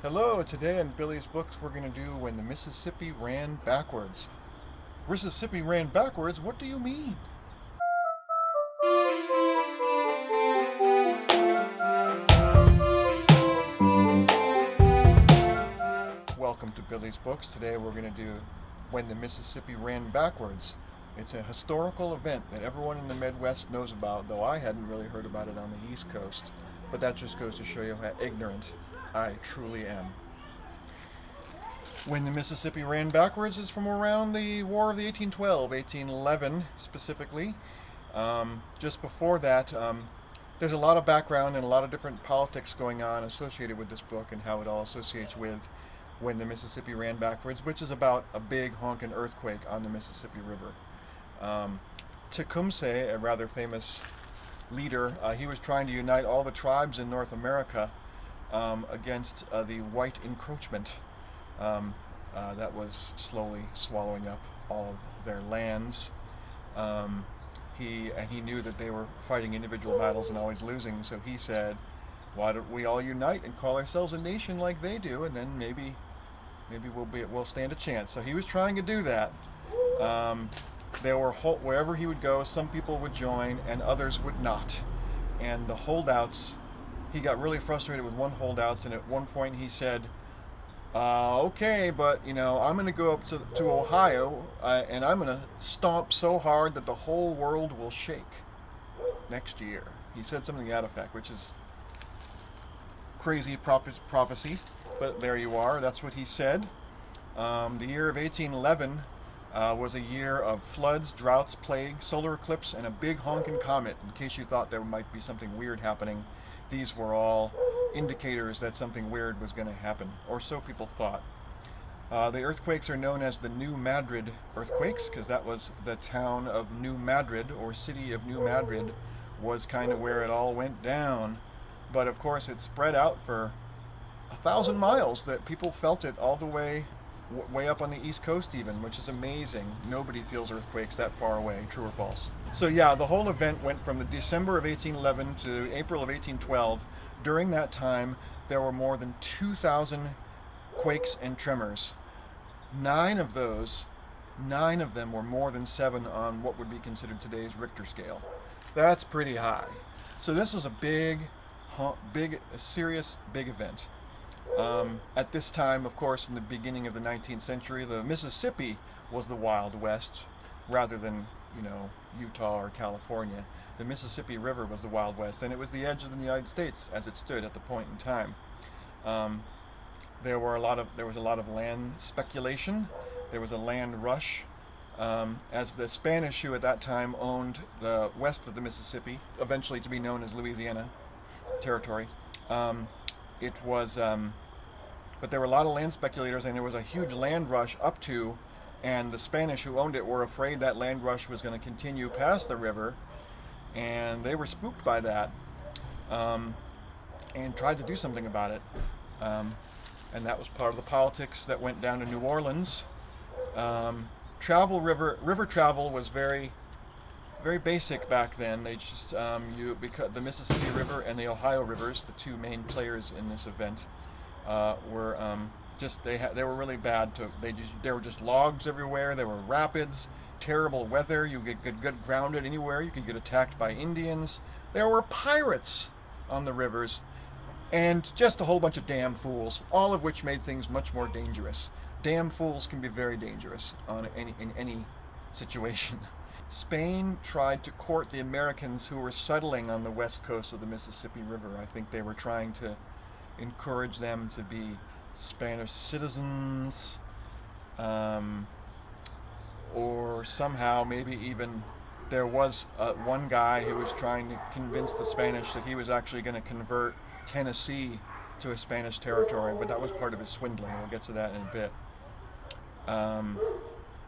Hello, today in Billy's Books we're going to do When the Mississippi Ran Backwards. Mississippi ran backwards? What do you mean? Welcome to Billy's Books. Today we're going to do When the Mississippi Ran Backwards. It's a historical event that everyone in the Midwest knows about, though I hadn't really heard about it on the East Coast. But that just goes to show you how ignorant I truly am. When the Mississippi ran backwards is from around the War of the 1812, 1811 specifically. Just before that, there's a lot of background and a lot of different politics going on associated with this book and how it all associates with When the Mississippi Ran Backwards, which is about a big honkin' earthquake on the Mississippi River. Tecumseh, a rather famous leader, he was trying to unite all the tribes in North America against the white encroachment that was slowly swallowing up all of their lands. He knew that they were fighting individual battles and always losing, so he said, "Why don't we all unite and call ourselves a nation like they do, and then maybe we'll stand a chance." So he was trying to do that. There were wherever he would go, some people would join and others would not, and the holdouts. He got really frustrated with one holdout, and at one point he said, "Okay, but I'm going to go up to Ohio, and I'm going to stomp so hard that the whole world will shake next year." He said something to that effect, which is crazy prophecy, but there you are. That's what he said. The year of 1811 was a year of floods, droughts, plague, solar eclipse, and a big honking comet. In case you thought there might be something weird happening, these were all indicators that something weird was going to happen, or so people thought. The earthquakes are known as the New Madrid earthquakes because that was the town of New Madrid, or city of New Madrid, was kind of where it all went down. But of course it spread out for 1,000 miles, that people felt it all the way up on the East Coast even, which is amazing. Nobody feels earthquakes that far away, true or false. So yeah, the whole event went from the December of 1811 to April of 1812. During that time, there were more than 2,000 quakes and tremors. Nine of them were more than 7 on what would be considered today's Richter scale. That's pretty high. So this was a big, serious event. At this time, of course, in the beginning of the 19th century, the Mississippi was the Wild West, rather than, Utah or California. The Mississippi River was the Wild West, and it was the edge of the United States as it stood at the point in time. There was a lot of land speculation. There was a land rush, as the Spanish, who at that time owned the west of the Mississippi, eventually to be known as Louisiana territory. But there were a lot of land speculators, and there was a huge land rush up to, and the Spanish who owned it were afraid that land rush was going to continue past the river, and they were spooked by that, and tried to do something about it. And that was part of the politics that went down to New Orleans. River travel was very, very basic back then. They just because the Mississippi River and the Ohio rivers, the two main players in this event, were they were really bad. There were just logs everywhere. There were rapids, terrible weather. You could get grounded anywhere. You could get attacked by Indians. There were pirates on the rivers, and just a whole bunch of damn fools. All of which made things much more dangerous. Damn fools can be very dangerous in any situation. Spain tried to court the Americans who were settling on the west coast of the Mississippi River. I think they were trying to encourage them to be Spanish citizens, or somehow maybe even there was one guy who was trying to convince the Spanish that he was actually going to convert Tennessee to a Spanish territory, but that was part of his swindling. We'll get to that in a bit.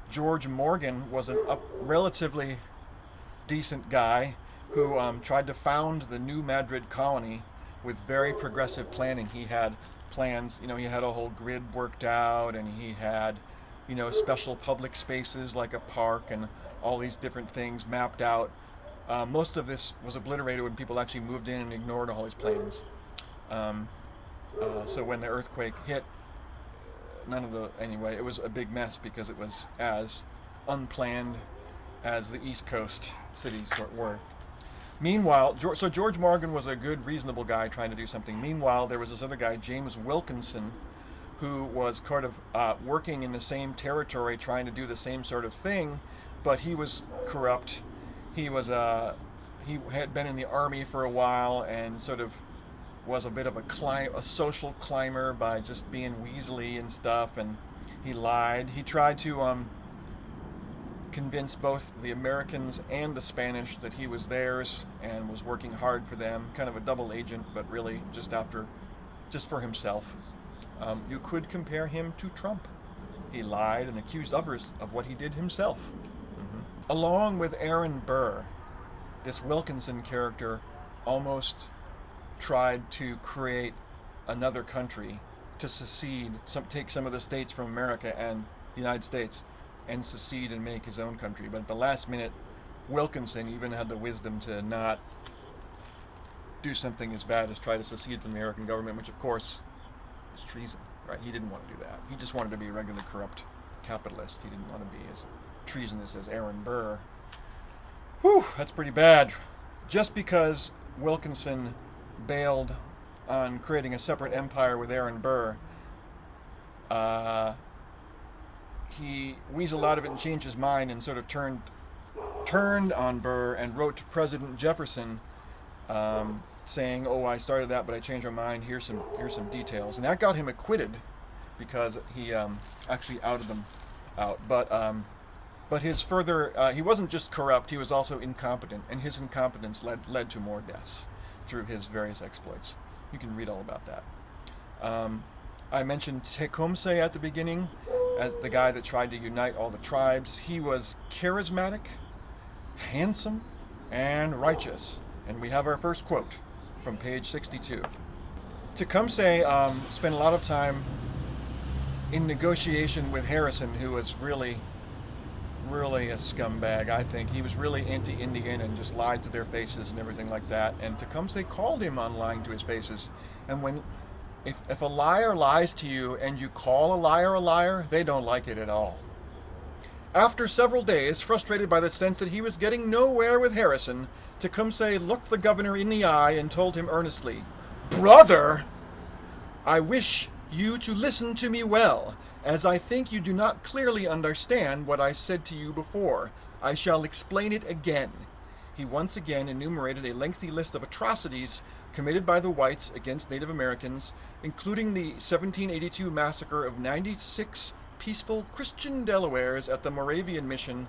George Morgan was a relatively decent guy who tried to found the New Madrid colony with very progressive planning. He had plans, he had a whole grid worked out, and he had, special public spaces like a park and all these different things mapped out. Most of this was obliterated when people actually moved in and ignored all his plans. So when the earthquake hit, anyway, it was a big mess because it was as unplanned as the East Coast cities were. Meanwhile, so George Morgan was a good, reasonable guy trying to do something. Meanwhile, there was this other guy, James Wilkinson, who was kind of working in the same territory, trying to do the same sort of thing, but he was corrupt. He was he had been in the army for a while and sort of was a bit of a social climber by just being weaselly and stuff, and he lied. He tried to convince both the Americans and the Spanish that he was theirs and was working hard for them, kind of a double agent, but really just for himself. You could compare him to Trump. He lied and accused others of what he did himself. Along with Aaron Burr, this Wilkinson character almost tried to create another country to secede, take some of the states from America and the United States and secede and make his own country. But at the last minute, Wilkinson even had the wisdom to not do something as bad as try to secede from the American government, which of course is treason, right? He didn't want to do that. He just wanted to be a regular corrupt capitalist. He didn't want to be as treasonous as Aaron Burr. Whew, that's pretty bad. Just because Wilkinson bailed on creating a separate empire with Aaron Burr, he weaseled out of it and changed his mind and sort of turned on Burr and wrote to President Jefferson, saying, "Oh, I started that, but I changed my mind. Here's some details," and that got him acquitted because he actually outed them out. But his further, he wasn't just corrupt; he was also incompetent, and his incompetence led to more deaths through his various exploits. You can read all about that. I mentioned Tecumseh at the beginning as the guy that tried to unite all the tribes. He was charismatic, handsome, and righteous. And we have our first quote from page 62. Tecumseh spent a lot of time in negotiation with Harrison, who was really a scumbag, I think. He was really anti-Indian and just lied to their faces and everything like that. And Tecumseh called him on lying to his faces. And if a liar lies to you and you call a liar, they don't like it at all. After several days, frustrated by the sense that he was getting nowhere with Harrison, Tecumseh looked the governor in the eye and told him earnestly, "Brother, I wish you to listen to me well, as I think you do not clearly understand what I said to you before. I shall explain it again." He once again enumerated a lengthy list of atrocities committed by the whites against Native Americans, including the 1782 massacre of 96 peaceful Christian Delawares at the Moravian mission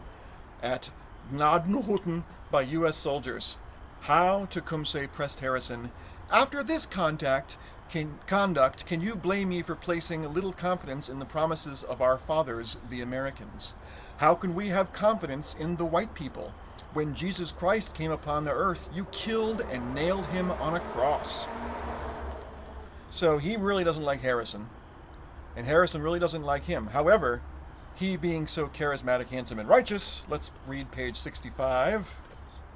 at Gnadnuhuten by U.S. soldiers. How, Tecumseh pressed Harrison, after this conduct, can you blame me for placing little confidence in the promises of our fathers, the Americans? How can we have confidence in the white people? When Jesus Christ came upon the earth, you killed and nailed him on a cross. So he really doesn't like Harrison, and Harrison really doesn't like him. However, he being so charismatic, handsome, and righteous, let's read page 65.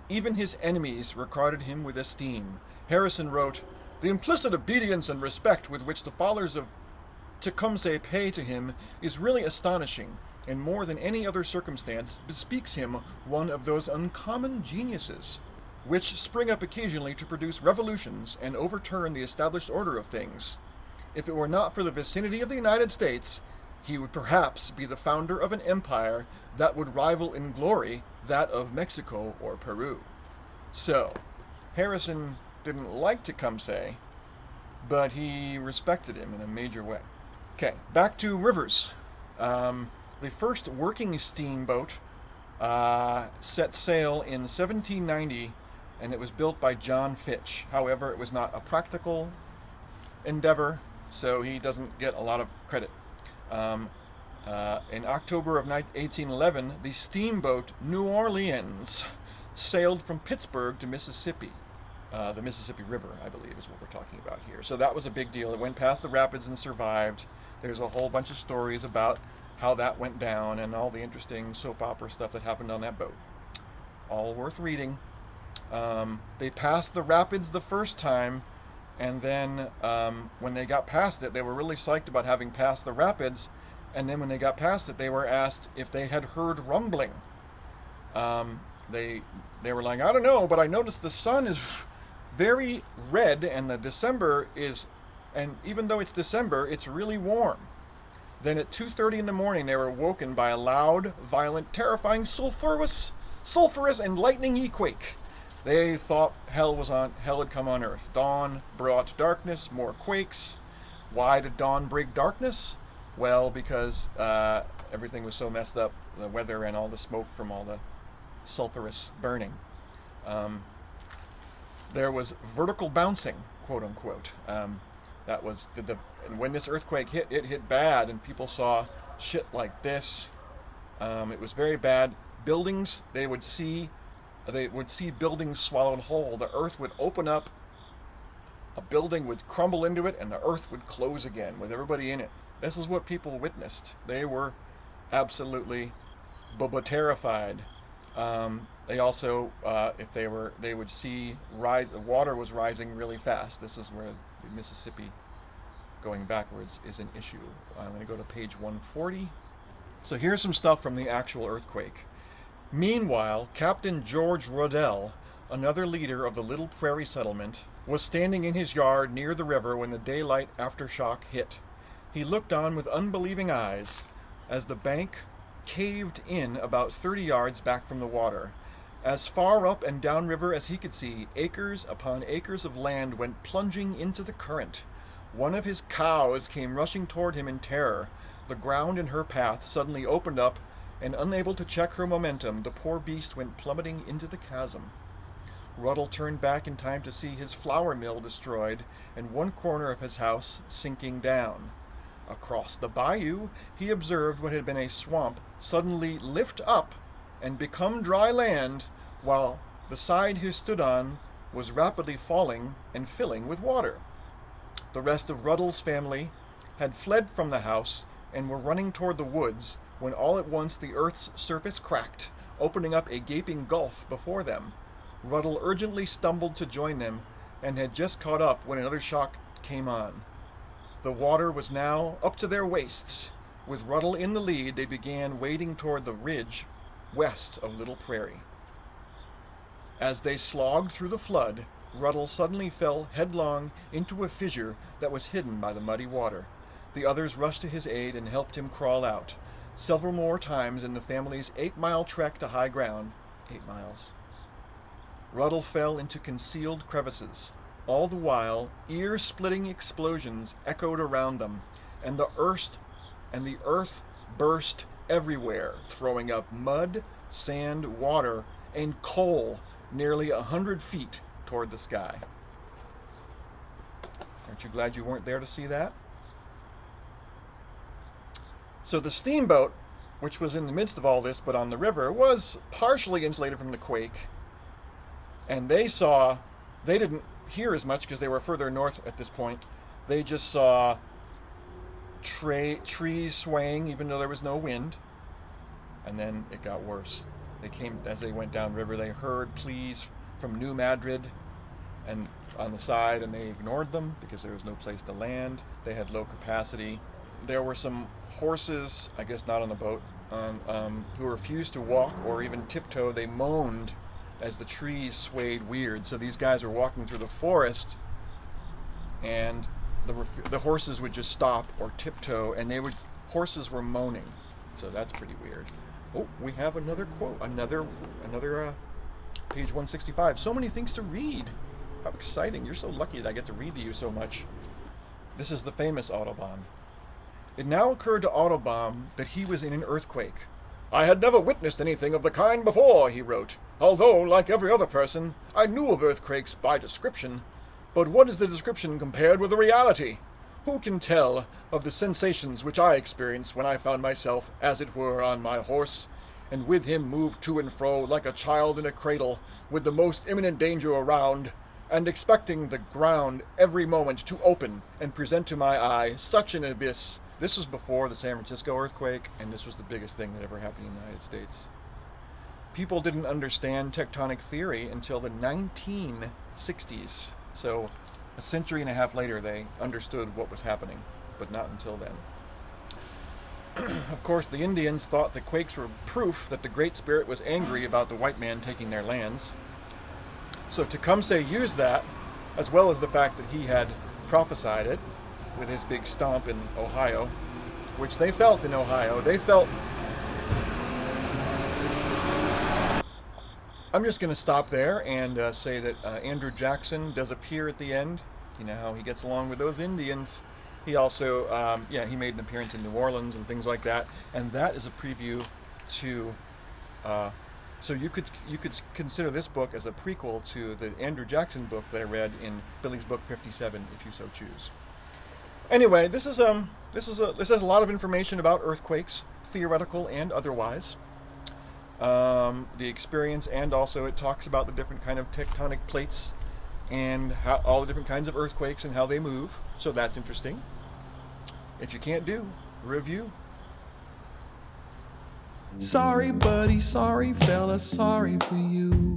Even his enemies regarded him with esteem. Harrison wrote, "The implicit obedience and respect with which the followers of Tecumseh pay to him is really astonishing, and more than any other circumstance bespeaks him one of those uncommon geniuses which spring up occasionally to produce revolutions and overturn the established order of things. If it were not for the vicinity of the United States, he would perhaps be the founder of an empire that would rival in glory that of Mexico or Peru." So, Harrison didn't like Tecumseh, but he respected him in a major way. Okay, back to rivers. The first working steamboat set sail in 1790, and it was built by John Fitch. However, it was not a practical endeavor, so he doesn't get a lot of credit. In October of 1811, the steamboat New Orleans sailed from Pittsburgh to Mississippi. The Mississippi River, I believe, is what we're talking about here. So that was a big deal. It went past the rapids and survived. There's a whole bunch of stories about how that went down and all the interesting soap opera stuff that happened on that boat. All worth reading. They passed the rapids the first time, And then when they got past it, they were really psyched about having passed the rapids. And then when they got past it, they were asked if they had heard rumbling. Um, they were like, I don't know, but I noticed the sun is very red, and the December is, and even though it's December, it's really warm. Then at 2:30 in the morning, they were woken by a loud, violent, terrifying, sulfurous and lightning-y quake. They thought hell had come on earth. Dawn brought darkness, more quakes. Why did dawn bring darkness? Well, because everything was so messed up, the weather and all the smoke from all the sulfurous burning. There was vertical bouncing, quote unquote. That was and when this earthquake hit, it hit bad, and people saw shit like this. It was very bad. Buildings, they would see buildings swallowed whole. The earth would open up, a building would crumble into it, and the earth would close again with everybody in it. This is what people witnessed. They were absolutely terrified. They also, they would see water was rising really fast. This is where the Mississippi going backwards is an issue. I'm going to go to page 140. So here's some stuff from the actual earthquake. Meanwhile, Captain George Rodell, another leader of the little prairie settlement, was standing in his yard near the river when the daylight aftershock hit. He looked on with unbelieving eyes as the bank caved in about 30 yards back from the water. As far up and down river as he could see, acres upon acres of land went plunging into the current. One of his cows came rushing toward him in terror. The ground in her path suddenly opened up, and unable to check her momentum, the poor beast went plummeting into the chasm. Ruddle turned back in time to see his flour mill destroyed and one corner of his house sinking down. Across the bayou, he observed what had been a swamp suddenly lift up and become dry land, while the side he stood on was rapidly falling and filling with water. The rest of Ruddle's family had fled from the house and were running toward the woods when all at once the earth's surface cracked, opening up a gaping gulf before them. Ruddle urgently stumbled to join them and had just caught up when another shock came on. The water was now up to their waists. With Ruddle in the lead, they began wading toward the ridge west of Little Prairie. As they slogged through the flood, Ruddle suddenly fell headlong into a fissure that was hidden by the muddy water. The others rushed to his aid and helped him crawl out. Several more times in the family's 8-mile trek to high ground, 8 miles, Ruddle fell into concealed crevices. All the while, ear-splitting explosions echoed around them, and the earth burst everywhere, throwing up mud, sand, water, and coal nearly 100 feet toward the sky. Aren't you glad you weren't there to see that? So the steamboat, which was in the midst of all this but on the river, was partially insulated from the quake. And they didn't hear as much because they were further north at this point. They just saw trees swaying even though there was no wind. And then it got worse. As they went downriver, they heard pleas from New Madrid and on the side, and they ignored them because there was no place to land. They had low capacity. There were some horses, I guess not on the boat, who refused to walk or even tiptoe. They moaned as the trees swayed weird. So these guys were walking through the forest, and the horses would just stop or tiptoe, and horses were moaning. So that's pretty weird. Oh, we have another quote, another page 165. So many things to read. How exciting. You're so lucky that I get to read to you so much. This is the famous Audubon. It now occurred to Audubon that he was in an earthquake. I had never witnessed anything of the kind before, he wrote, although, like every other person, I knew of earthquakes by description. But what is the description compared with the reality? Who can tell of the sensations which I experienced when I found myself, as it were, on my horse, and with him moved to and fro like a child in a cradle, with the most imminent danger around, and expecting the ground every moment to open and present to my eye such an abyss. This was before the San Francisco earthquake, and this was the biggest thing that ever happened in the United States. People didn't understand tectonic theory until the 1960s. So a century and a half later they understood what was happening, but not until then. Of course, the Indians thought the quakes were proof that the Great Spirit was angry about the white man taking their lands. So Tecumseh used that, as well as the fact that he had prophesied it with his big stomp in Ohio, which they felt in Ohio. They felt... I'm just going to stop there and say that Andrew Jackson does appear at the end. You know how he gets along with those Indians. He also, he made an appearance in New Orleans and things like that. And that is a preview to... so you could consider this book as a prequel to the Andrew Jackson book that I read in Billy's Book 57, if you so choose. Anyway, this has a lot of information about earthquakes, theoretical and otherwise. The experience, and also it talks about the different kind of tectonic plates and how, all the different kinds of earthquakes and how they move. So that's interesting. If you can't do, review. Sorry, buddy, sorry, fella, sorry for you.